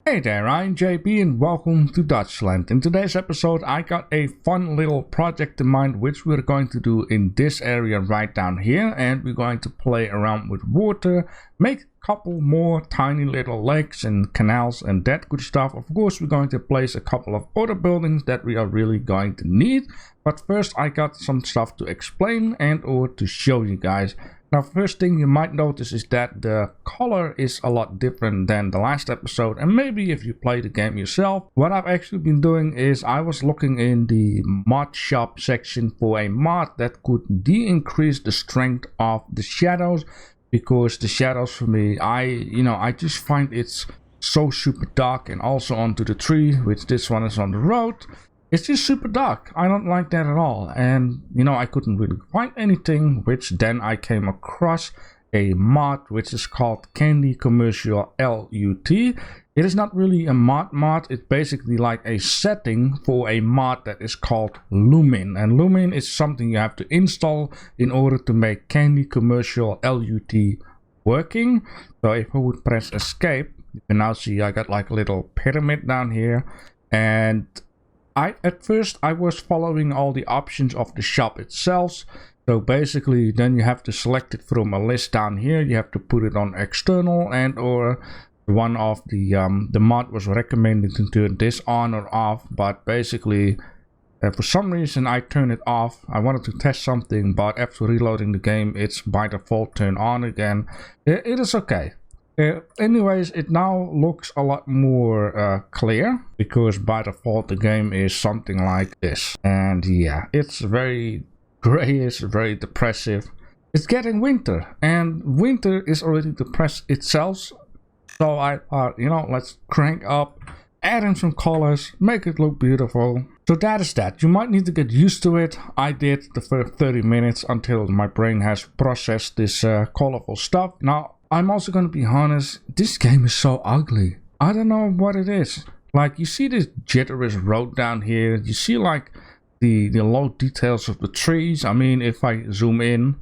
Hey there, I'm JP and welcome to Dutchland. In today's episode I got a fun little project in mind which we're going to do in this area right down here, and we're going to play around with water, make a couple more tiny little lakes and canals and that good stuff. Of course we're going to place a couple of other buildings that we are really going to need, but first I got some stuff to explain and or to show you guys. Now, first thing you might notice is that the color is a lot different than the last episode, and maybe if you play the game yourself. What I've actually been doing is I was looking in the mod shop section for a mod that could de-increase the strength of the shadows, because the shadows for me, I just find it's so super dark, and also onto the tree, which this one is on the road. It's just super dark. I don't like that at all. And I couldn't really find anything, which then I came across a mod which is called Candy Commercial LUT. It is not really a mod. It's basically like a setting for a mod that is called Lumin. And Lumin is something you have to install in order to make Candy Commercial LUT working. So if I would press escape, you can now see I got like a little pyramid down here, and at first I was following all the options of the shop itself. So basically then you have to select it from a list down here. You have to put it on external, and or one of the mod was recommended to turn this on or off, but basically for some reason I turned it off. I wanted to test something, but after reloading the game it's by default turned on again. It is okay. Anyways, it now looks a lot more clear, because by default the game is something like this. And yeah, it's very grayish, very depressive. It's getting winter, and winter is already depressed itself. So I thought, let's crank up, add in some colors, make it look beautiful. So that is that. You might need to get used to it. I did the first 30 minutes until my brain has processed this colorful stuff. Now, I'm also going to be honest, this game is so ugly. I don't know what it is. Like, you see this jitterous road down here. You see like the low details of the trees. I mean, if I zoom in,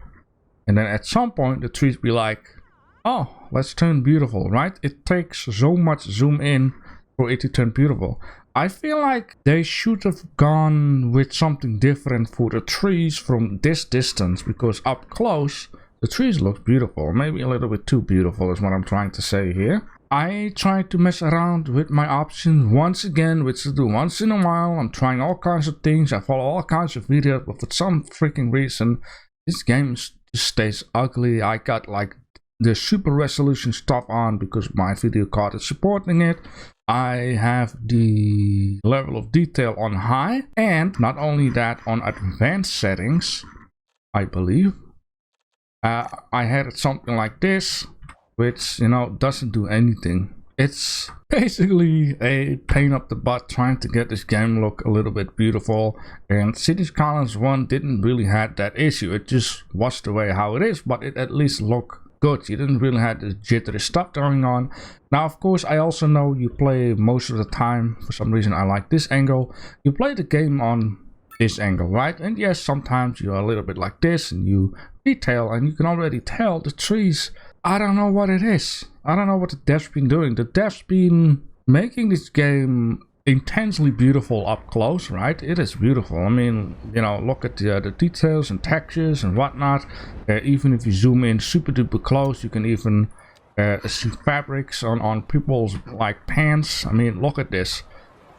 and then at some point the trees be like, oh, let's turn beautiful, right? It takes so much zoom in for it to turn beautiful. I feel like they should have gone with something different for the trees from this distance, because up close the trees look beautiful. Maybe a little bit too beautiful is what I'm trying to say here. I tried to mess around with my options once again, which I do once in a while. I'm trying all kinds of things. I follow all kinds of videos, but for some freaking reason this game just stays ugly. I got like the super resolution stuff on because my video card is supporting it. I have the level of detail on high, and not only that, on advanced settings, I believe. I had it something like this, which doesn't do anything. It's basically a pain up the butt trying to get this game look a little bit beautiful, and Skylines 1 didn't really have that issue. It just was the way how it is, but it at least looked good. You didn't really have this jittery stuff going on. Now of course I also know you play most of the time, for some reason I like this angle, you play the game on this angle, right? And yes, sometimes you're a little bit like this and you detail, and you can already tell the trees. I don't know what it is. I don't know what the devs been doing. The devs been making this game intensely beautiful up close, right? It is beautiful. I mean, look at the details and textures and whatnot. Even if you zoom in super duper close, you can even see fabrics on people's like pants. I mean, look at this.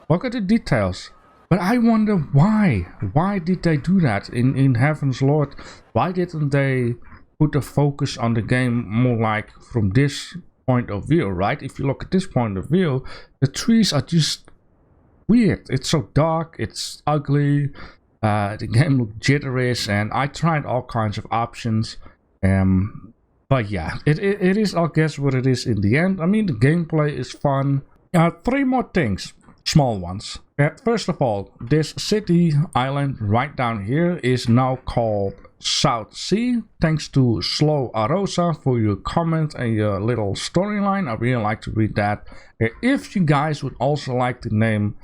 Look at the details. But I wonder why. Why did they do that? In heaven's Lord, why didn't they put the focus on the game more like from this point of view, right? If you look at this point of view, the trees are just weird. It's so dark, it's ugly, the game looked jitterish, and I tried all kinds of options. But yeah, it is, I guess, what it is in the end. I mean, the gameplay is fun. 3 more things. Small ones. First of all, this city island right down here is now called South Sea. Thanks to SlowArosa for your comment and your little storyline. I really like to read that. If you guys would also like to name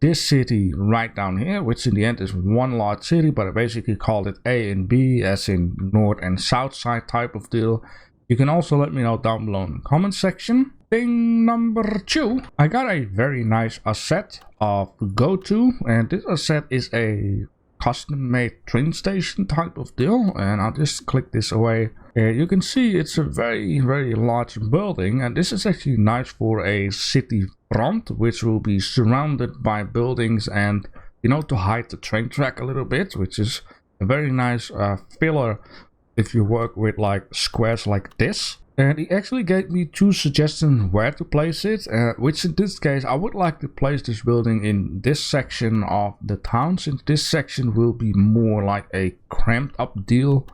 this city right down here, which in the end is one large city, but I basically called it A and B, as in north and south side type of deal. You can also let me know down below in the comment section. Thing number 2, I got a very nice asset of go-to, and this asset is a custom-made train station type of deal, and I'll just click this away. You can see it's a very large building, and this is actually nice for a city front, which will be surrounded by buildings, and you know, to hide the train track a little bit, which is a very nice filler if you work with like squares like this. And he actually gave me 2 suggestions where to place it, which in this case I would like to place this building in this section of the town, since this section will be more like a cramped up deal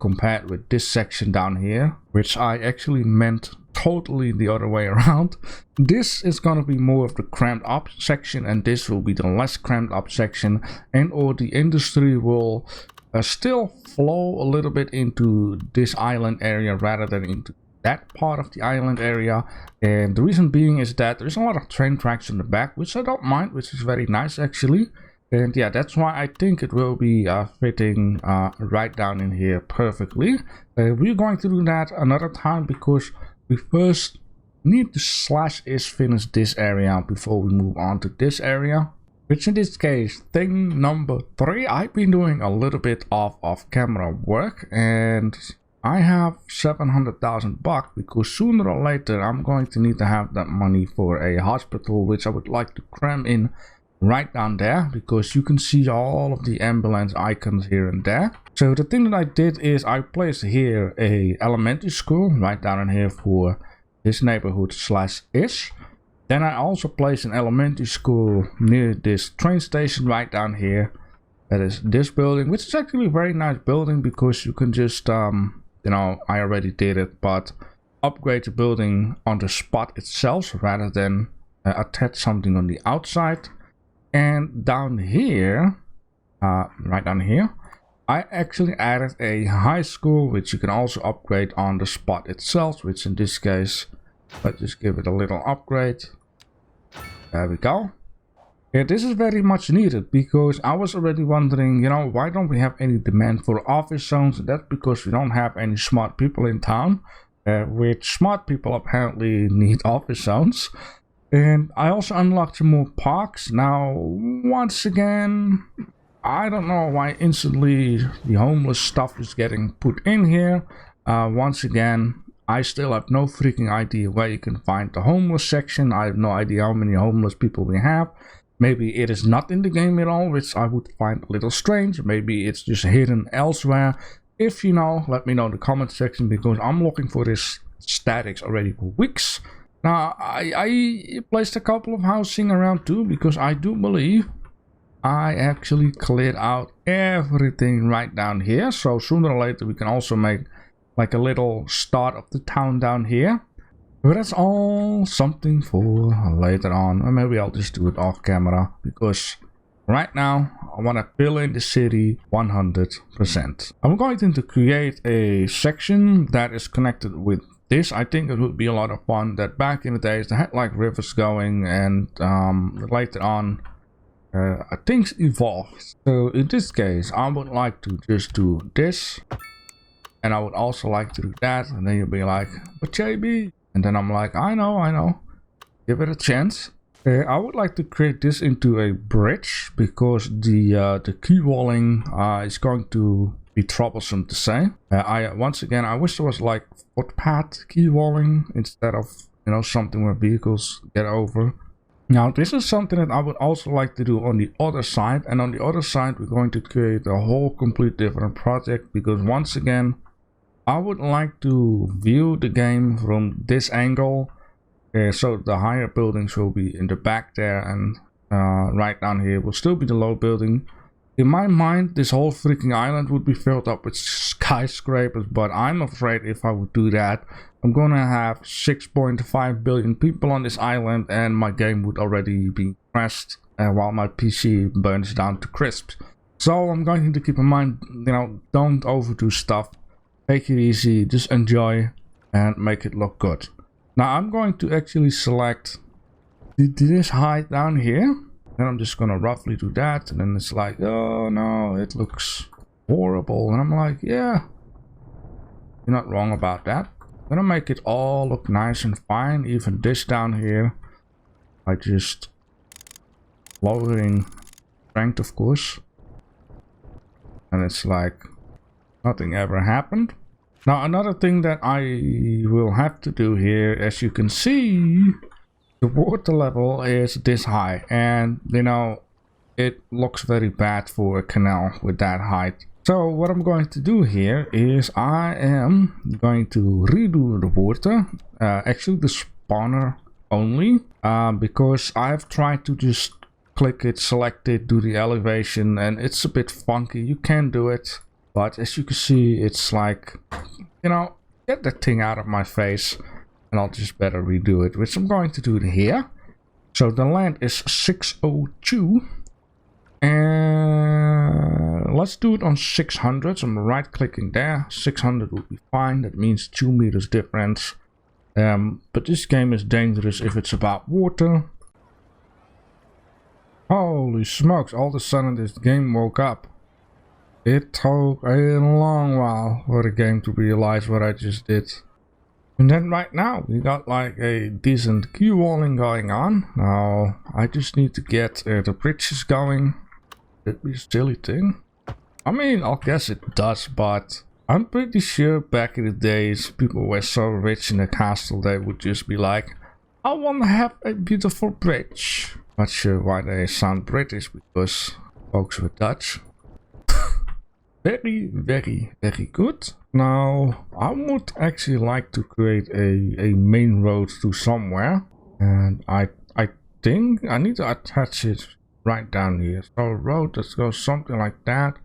compared with this section down here, which I actually meant totally the other way around. This is going to be more of the cramped up section, and this will be the less cramped up section, and or the industry will still flow a little bit into this island area rather than into that part of the island area. And the reason being is that there's a lot of train tracks in the back, which I don't mind, which is very nice actually. And yeah, that's why I think it will be fitting right down in here perfectly. We're going to do that another time, because we first need to /is finish this area before we move on to this area. Which in this case, thing number 3, I've been doing a little bit of off-camera work, and I have 700,000 bucks, because sooner or later I'm going to need to have that money for a hospital, which I would like to cram in right down there, because you can see all of the ambulance icons here and there. So the thing that I did is I placed here a elementary school right down in here for this neighborhood /is. Then I also placed an elementary school near this train station right down here. That is this building, which is actually a very nice building, because you can just, you know, I already did it, but upgrade the building on the spot itself rather than attach something on the outside. And down here, right down here, I actually added a high school, which you can also upgrade on the spot itself, which in this case, let's just give it a little upgrade. There we go. Yeah, this is very much needed, because I was already wondering, you know, why don't we have any demand for office zones? That's because we don't have any smart people in town, which smart people apparently need office zones. And I also unlocked some more parks. Now, once again, I don't know why instantly the homeless stuff is getting put in here. Once again, I still have no freaking idea where you can find the homeless section. I have no idea how many homeless people we have. Maybe it is not in the game at all, which I would find a little strange. Maybe it's just hidden elsewhere. If you know, let me know in the comment section, because I'm looking for this statics already for weeks. Now, I placed a couple of housing around too, because I do believe I actually cleared out everything right down here. So sooner or later we can also make like a little start of the town down here. But that's all something for later on. Or maybe I'll just do it off camera, because right now I want to fill in the city 100%. I'm going to create a section that is connected with this. I think it would be a lot of fun. That back in the days they had like rivers going, and later on things evolved. So in this case I would like to just do this, and I would also like to do that, and then you'll be like, but JB, and then I'm like, I know, give it a chance. I would like to create this into a bridge, because the key walling is going to be troublesome to say. Once again, I wish there was like footpath key walling instead of, you know, something where vehicles get over. Now this is something that I would also like to do on the other side, and on the other side we're going to create a whole complete different project, because once again I would like to view the game from this angle. So the higher buildings will be in the back there, and right down here will still be the low building. In my mind, this whole freaking island would be filled up with skyscrapers, but I'm afraid if I would do that, I'm gonna have 6.5 billion people on this island, and my game would already be crashed while my PC burns down to crisp. So I'm going to keep in mind, you know, don't overdo stuff. Take it easy, just enjoy and make it look good. Now I'm going to actually select this height down here, and I'm just gonna roughly do that, and then it's like, oh no, it looks horrible, and I'm like, yeah, you're not wrong about that. gonna make it all look nice and fine. Even this down here, by just lowering strength, of course, and it's like nothing ever happened. Now another thing that I will have to do here, as you can see, the water level is this high, and you know, it looks very bad for a canal with that height. So what I'm going to do here is I am going to redo the water, actually the spawner only, because I've tried to just click it, select it, do the elevation, and it's a bit funky. You can do it, but as you can see, it's like, you know, get that thing out of my face, and I'll just better redo it, which I'm going to do here. So the land is 602. And let's do it on 600. So I'm right clicking there. 600 will be fine. That means 2 meters difference. But this game is dangerous if it's about water. Holy smokes, all of a sudden this game woke up. It took a long while for the game to realize what I just did. And then right now we got like a decent queue walling going on. Now I just need to get the bridges going. That'd be a silly thing. I mean, I'll guess it does, but I'm pretty sure back in the days people were so rich in the castle they would just be like, I want to have a beautiful bridge. Not sure why they sound British, because folks were Dutch. Very, very, very good. Now, I would actually like to create a main road to somewhere. And I think I need to attach it right down here. So road, let's go something like that.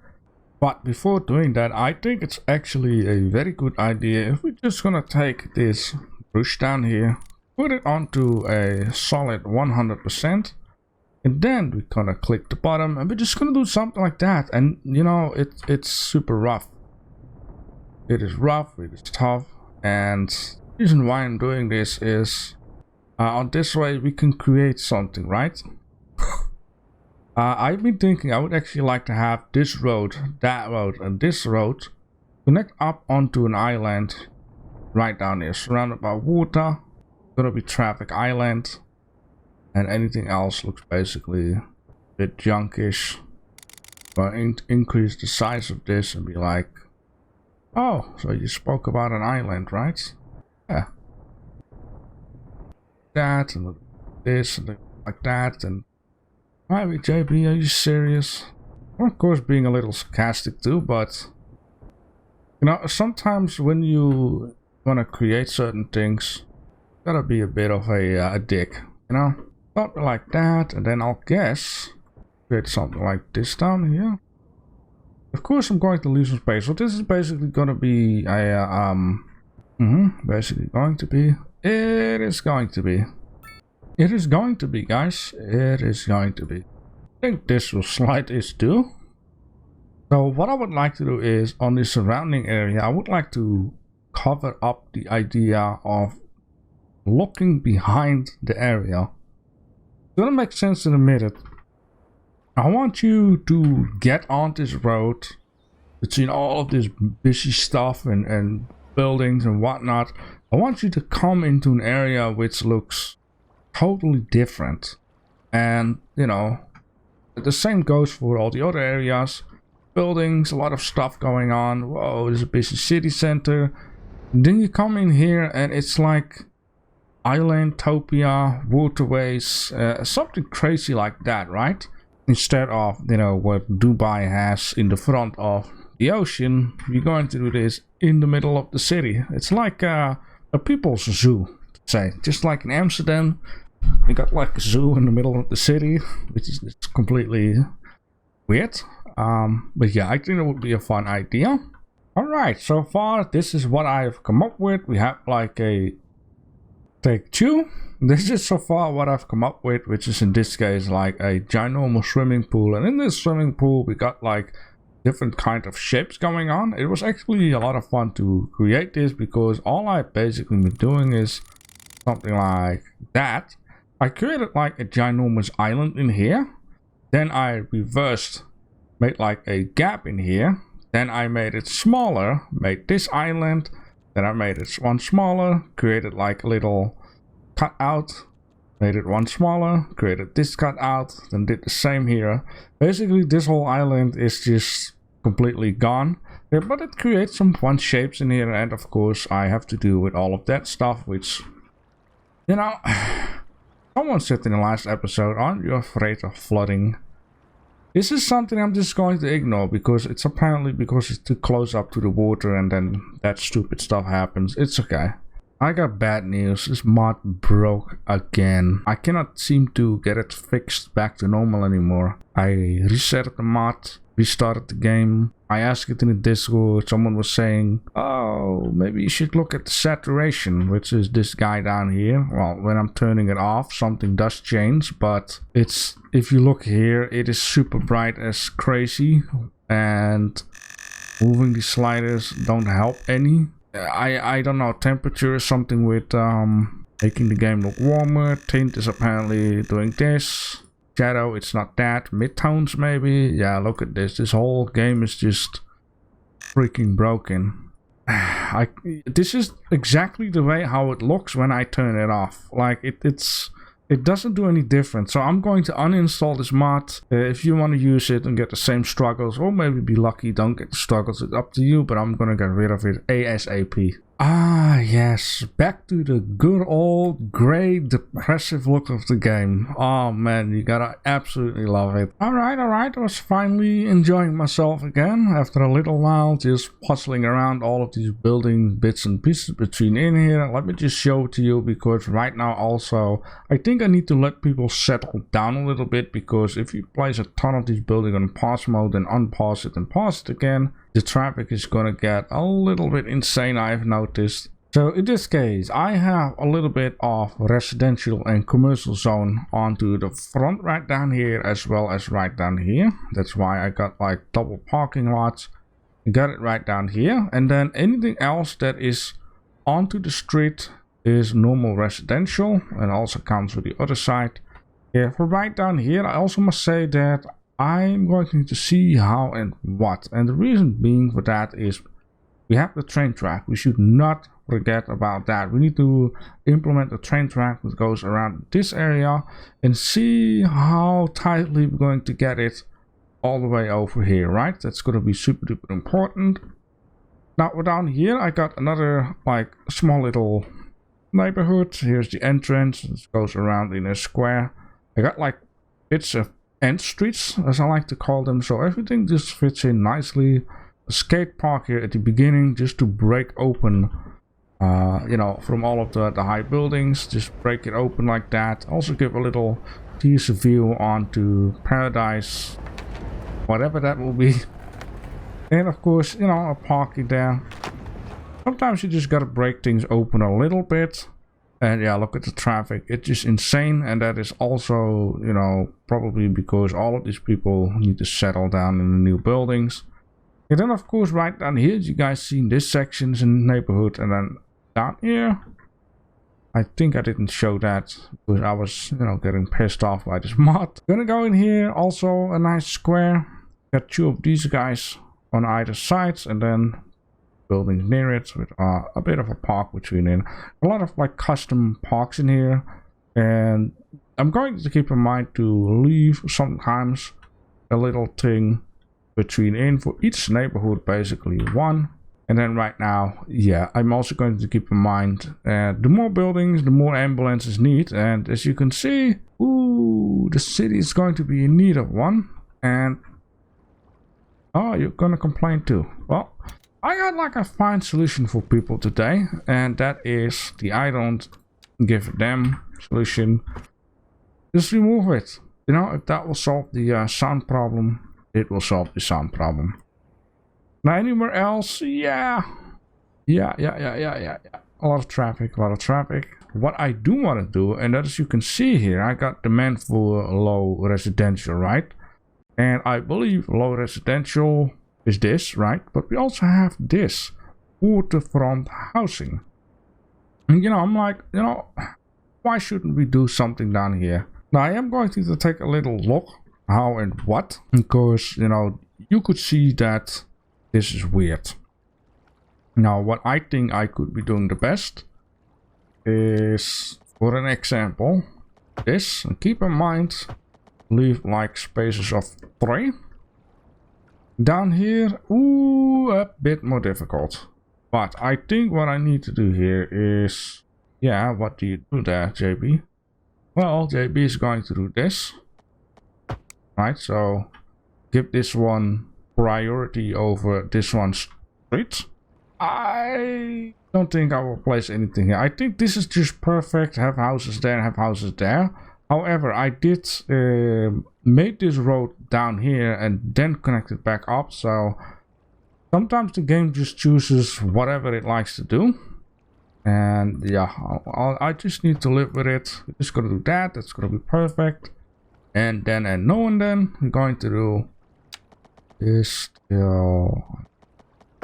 But before doing that, I think it's actually a very good idea if we're just gonna take this brush down here, put it onto a solid 100%, and then we're gonna click the bottom, and we're just gonna do something like that. And you know, it's super rough. It is rough, it is tough, and the reason why I'm doing this is on this way we can create something, right? I've been thinking I would actually like to have this road, that road, and this road connect up onto an island right down here, surrounded by water. Gonna be traffic island, and anything else looks basically a bit junkish. But increase the size of this and be like, oh, so you spoke about an island, right? Yeah. That and this and like that and. Alright, JB, are you serious? Well, of course, being a little sarcastic too, but you know, sometimes when you want to create certain things, you gotta be a bit of a dick, you know? Something like that, and then I'll guess create something like this down here. Of course, I'm going to leave some space. So this is basically gonna be a basically going to be. It is going to be. It is going to be, guys. It is going to be. I think this will slide this too. So what I would like to do is on the surrounding area, I would like to cover up the idea of looking behind the area. It's gonna make sense in a minute. I want you to get on this road between all of this busy stuff and buildings and whatnot. I want you to come into an area which looks totally different, and you know, the same goes for all the other areas. Buildings, a lot of stuff going on. Whoa, there's a busy city center. And then you come in here and it's like Islandtopia, waterways, something crazy like that, right? Instead of, you know, what Dubai has in the front of the ocean, you're going to do this in the middle of the city. It's like a people's zoo, say, just like in Amsterdam. We got like a zoo in the middle of the city, which is completely weird. But yeah, I think it would be a fun idea. Alright, so far this is what I've come up with. We have like a take 2. This is so far what I've come up with, which is in this case like a ginormous swimming pool. And in this swimming pool we got like different kind of shapes going on. It was actually a lot of fun to create this, because all I've basically been doing is something like that. I created like a ginormous island in here, then I reversed, made like a gap in here, then I made it smaller, made this island, Then I made it one smaller, created like a little cutout, made it one smaller, created this cutout, then did the same here. Basically, this whole island is just completely gone. Yeah, but it creates some fun shapes in here, and of course I have to do with all of that stuff, which, you know, someone said in the last episode, aren't you afraid of flooding? This is something I'm just going to ignore because it's apparently because it's too close up to the water and then that stupid stuff happens. It's okay. I got bad news. This mod broke again. I cannot seem to get it fixed back to normal anymore. I reset the mod, restarted the game. I asked it in the Discord. Someone was saying, oh, maybe you should look at the saturation, which is this guy down here. Well, when I'm turning it off, something does change, but it's, if you look here, it is super bright as crazy, and moving the sliders don't help any. I don't know, temperature is something with making the game look warmer. Tint is apparently doing this. Shadow, it's not that. Midtones maybe. Yeah, look at this. This whole game is just freaking broken. This is exactly the way how it looks when I turn it off. Like it doesn't do any different. So I'm going to uninstall this mod. If you want to use it and get the same struggles, or maybe be lucky, don't get the struggles, it's up to you, but I'm gonna get rid of it ASAP. Ah, yes, back to the good old gray depressive look of the game. Oh man, you gotta absolutely love it. Alright, I was finally enjoying myself again after a little while, just puzzling around all of these building bits and pieces between in here. Let me just show it to you, because right now also I think I need to let people settle down a little bit, because if you place a ton of these buildings on pause mode and unpause it and pause it again, the traffic is gonna get a little bit insane, I've noticed. So in this case, I have a little bit of residential and commercial zone onto the front right down here, as well as right down here. That's why I got like double parking lots. I got it right down here. And then anything else that is onto the street is normal residential, and also comes with the other side. Yeah, for right down here, I also must say that I'm going to need to see how and what. And the reason being for that is we have the train track. We should not forget about that. We need to implement the train track that goes around this area and see how tightly we're going to get it all the way over here, right? That's going to be super duper important. Now down here I got another like small little neighborhood. Here's the entrance. It goes around in a square. I got like bits of end streets, as I like to call them, so everything just fits in nicely. A skate park here at the beginning, just to break open, you know, from all of the high buildings. Just break it open like that. Also give a little teaser view onto paradise, whatever that will be. And of course, you know, a parking there. Sometimes you just gotta break things open a little bit. And yeah, look at the traffic. It's just insane. And that is also, you know, probably because all of these people need to settle down in the new buildings. And then of course right down here, you guys seen this sections in the neighborhood. And then down here, I think I didn't show that because I was, you know, getting pissed off by this mod. Gonna go in here, also a nice square. Got two of these guys on either sides, and then buildings near it with a bit of a park between it. A lot of like custom parks in here, and I'm going to keep in mind to leave sometimes a little thing between in for each neighborhood, basically one. And then right now, yeah, I'm also going to keep in mind the more buildings, the more ambulances need. And as you can see, ooh, the city is going to be in need of one. And oh, you're gonna complain too. Well, I got like a fine solution for people today, and that is the I don't give a damn solution. Just remove it. You know, if that will solve the sound problem, it will solve the sound problem. Now anywhere else, yeah. A lot of traffic, What I do want to do, and as you can see here, I got demand for low residential, right? And I believe low residential is this, right? But we also have this waterfront housing. And you know, I'm like, you know, why shouldn't we do something down here? Now I am going to take a little look how and what, because you know, you could see that this is weird. Now, what I think I could be doing the best is, for an example, this. And keep in mind, leave like spaces of 3. Down here, ooh, a bit more difficult. But I think what I need to do here is, yeah, what do you do there, JB? Well, JB is going to do this. Right, so give this one priority over this one straight. I don't think I will place anything here. I think this is just perfect. Have houses there, have houses there. However, I did make this road down here and then connect it back up. So sometimes the game just chooses whatever it likes to do. And yeah, I just need to live with it. We're just gonna do that. That's gonna be perfect. And then we're going to do this till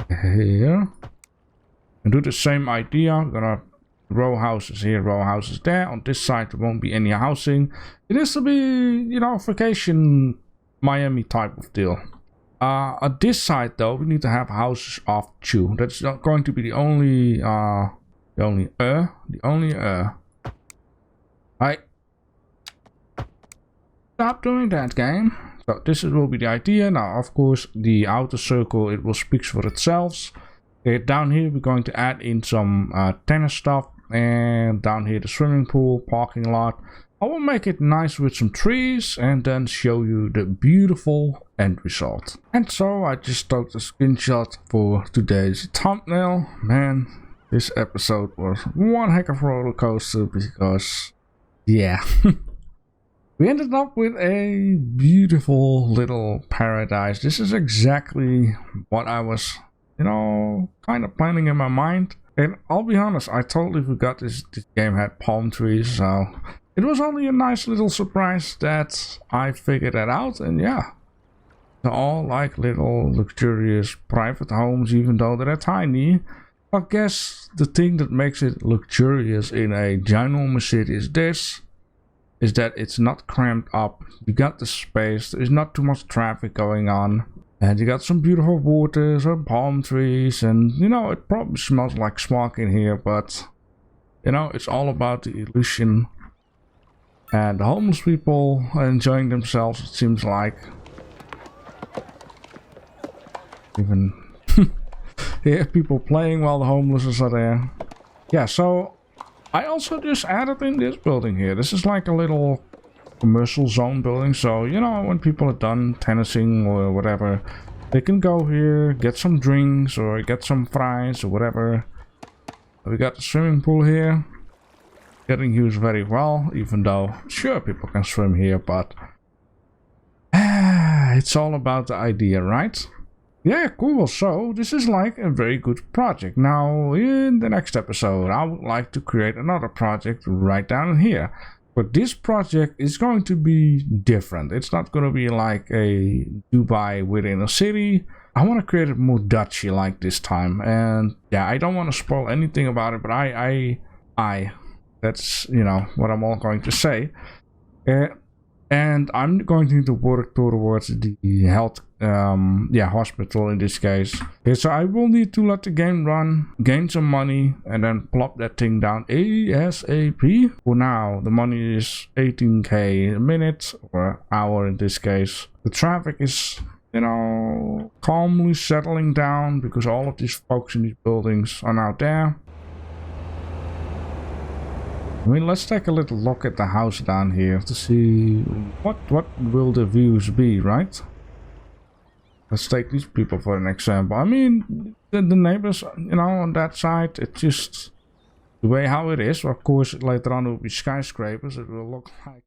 here. And do the same idea. We're gonna row houses here, row houses there. On this side there won't be any housing. It is to be, you know, vacation Miami type of deal. On this side though, we need to have houses of 2. That's not going to be the only Right. Stop doing that, game. So this will be the idea. Now, of course, the outer circle, it will speak for itself. Down here, we're going to add in some tennis stuff. And down here, the swimming pool, parking lot. I will make it nice with some trees and then show you the beautiful end result. And so I just took a screenshot for today's thumbnail. Man, this episode was one heck of a roller coaster because, yeah. We ended up with a beautiful little paradise. This is exactly what I was, you know, kind of planning in my mind. And I'll be honest, I totally forgot this game had palm trees. So it was only a nice little surprise that I figured that out. And yeah, they're all like little luxurious private homes, even though they're tiny. I guess the thing that makes it luxurious in a ginormous city is that it's not cramped up. You got the space, there's not too much traffic going on, and you got some beautiful water, some palm trees, and you know, it probably smells like smog in here, but you know, it's all about the illusion. And the homeless people are enjoying themselves, it seems like. Even yeah, people playing while the homeless are there. Yeah, so I also just added in this building here. This is like a little commercial zone building. So, you know, when people are done tennising or whatever, they can go here, get some drinks or get some fries or whatever. We got the swimming pool here. Getting used very well, even though, sure, people can swim here, but it's all about the idea, right? Yeah, cool. So this is like a very good project. Now in the next episode, I would like to create another project right down here. But this project is going to be different. It's not going to be like a Dubai within a city. I want to create it more Dutchy like this time. And yeah, I don't want to spoil anything about it, but that's, you know, what I'm all going to say. And I'm going to need to work towards the health, hospital in this case. Okay, so I will need to let the game run, gain some money, and then plop that thing down ASAP. For now, the money is 18k a minute, or hour in this case. The traffic is, you know, calmly settling down because all of these folks in these buildings are now there. I mean, let's take a little look at the house down here to see what will the views be, right? Let's take these people for an example. I mean, the neighbors, you know, on that side, it's just the way how it is. Of course, later on it will be skyscrapers. It will look like